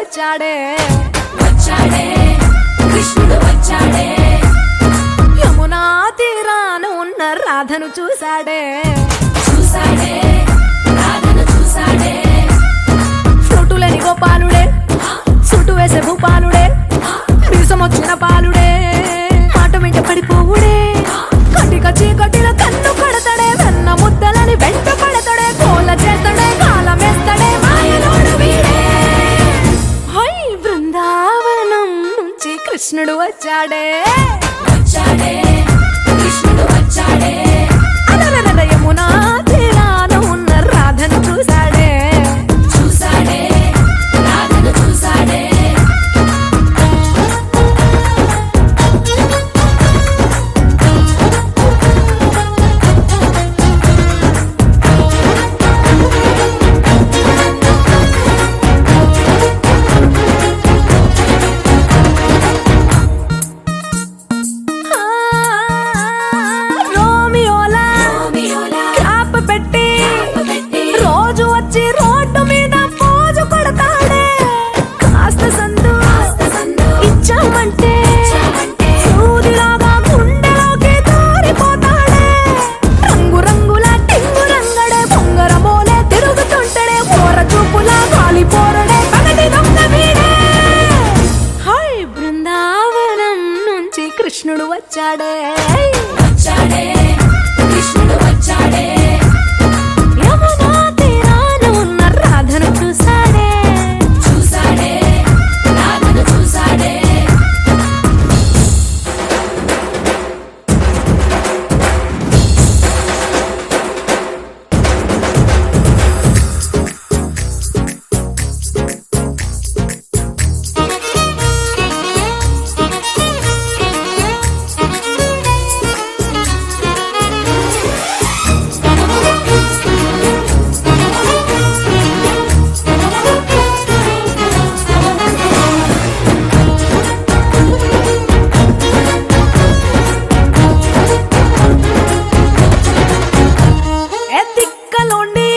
వచ్చాడే వచ్చాడే కృష్ణుడు వచ్చాడే యమునా తీరాన ఉన్న రాధను చూశాడే చూసాడే రాధను చూసాడే ఫ్రూటులని గోపాలుడే సుటు వేసే భూపాలుడే మీసమొచ్చిన పాలుడే మాట వెంట పడిపోవుడే కటిక చీకటిల కన్ను కడతాడే వెన్న ముద్దలని వెంట పడతాడే కోల చేస్తాడే కాలమేస్తాడే మాయలోడు వీడే హై బృందావనం నుంచి కృష్ణుడు వచ్చాడే వచ్చాడే కృష్ణుడు వచ్చాడే అలరల యమునా తీరాన ఉన్న రాధను చూశాడే చూసాడే రాధను చూసాడే రోమియోలా క్యాప్ పెట్టి రోజు వచ్చి రోడ్డు మీద పోజు కొడతాడే కాస్త సందు ఇచ్చామంటే సూదిలాగా గుండెలోకి దూరిపోతాడే రంగు రంగుల టింగు రంగడే బొంగరమోలే తిరుగుతుంటాడే పోర చూపులా గాలి పోరడే పగటి దొంగ వీడే హై బృందావనం నుంచి కృష్ణుడు వచ్చాడే వచ్చాడే కృష్ణుడు వచ్చాడే యమునా తీరాన ఉన్న రాధను చూశాడే చూసాడే రాధను చూసాడే ఎత్తిక్కలోండి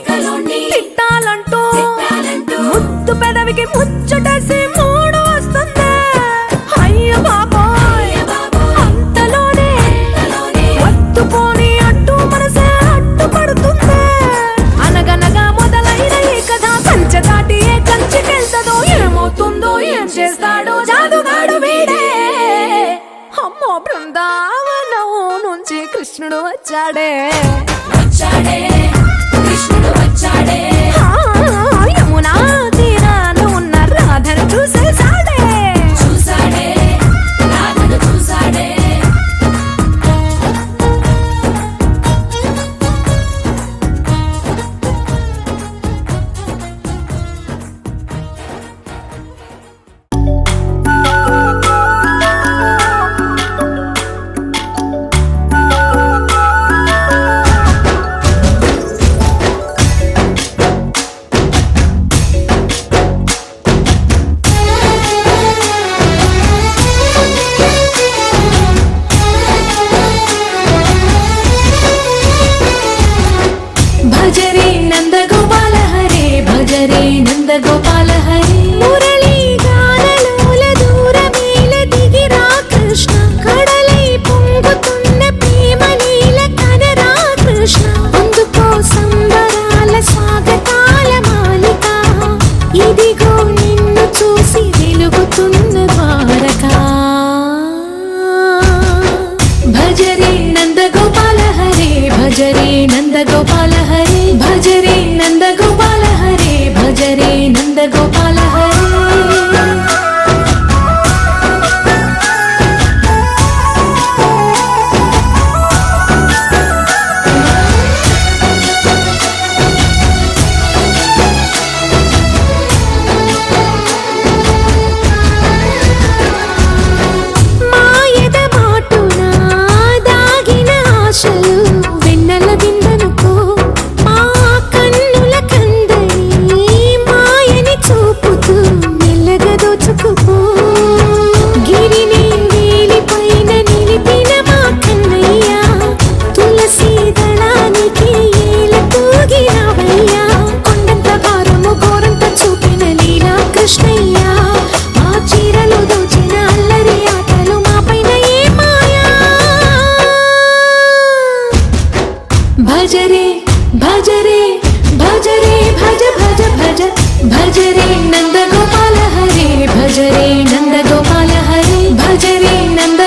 కలోండి తిట్టాలంటూ తిట్టాలంటూ ముద్దు పెదవికి ముచ్చటేసి మూడు వస్తుంది అయ్య బాబోయ్ అంతలోనే వత్తుపోని అడ్డు మనసే అడ్డుపడుతుంది అనగనగా మొదలైన ఈ కథ కంచె దాటి ఏ కంచెకెళ్తదో ఏమవుతుందో ఏం చేస్తాడో జాదుగాడు వీడే అమ్మో బృందావనం నుంచి కృష్ణుడు వచ్చాడే వచ్చాడే కృష్ణుడు వచ్చాడే యమునా తీరాన ఉన్న రాధను చూసేశాడే చూసాడే రాధను చూసాడే భజరే నంద గోపాల హరే భజరే నంద గోపాల హరే మురళీ గానలోల దూరమేల దిగిరా కృష్ణ కడలై పొంగుతున్న ప్రేమ నీల కనరా కృష్ణ అందుకో సంబరాల స్వాగతాల మాలిక ఇదిగో నిన్ను చూసి వెలుగుతున్న ద్వారకా భజరే నంద గోపాల హరే భజరే నంద గోపాల హరే భజరే నంద గోపాల హరే భజరే నంద గోపాల హరే మాయద మాటున దాగిన ఆశలు వెన్నెల విందనుకో మా కన్నుల కందని మాయని చూపుతూ భజరే భజరే భజరే భజ భజ భజ భజరే నంద గోపాల హరే భజరే నంద గోపాల హరే భజరే నంద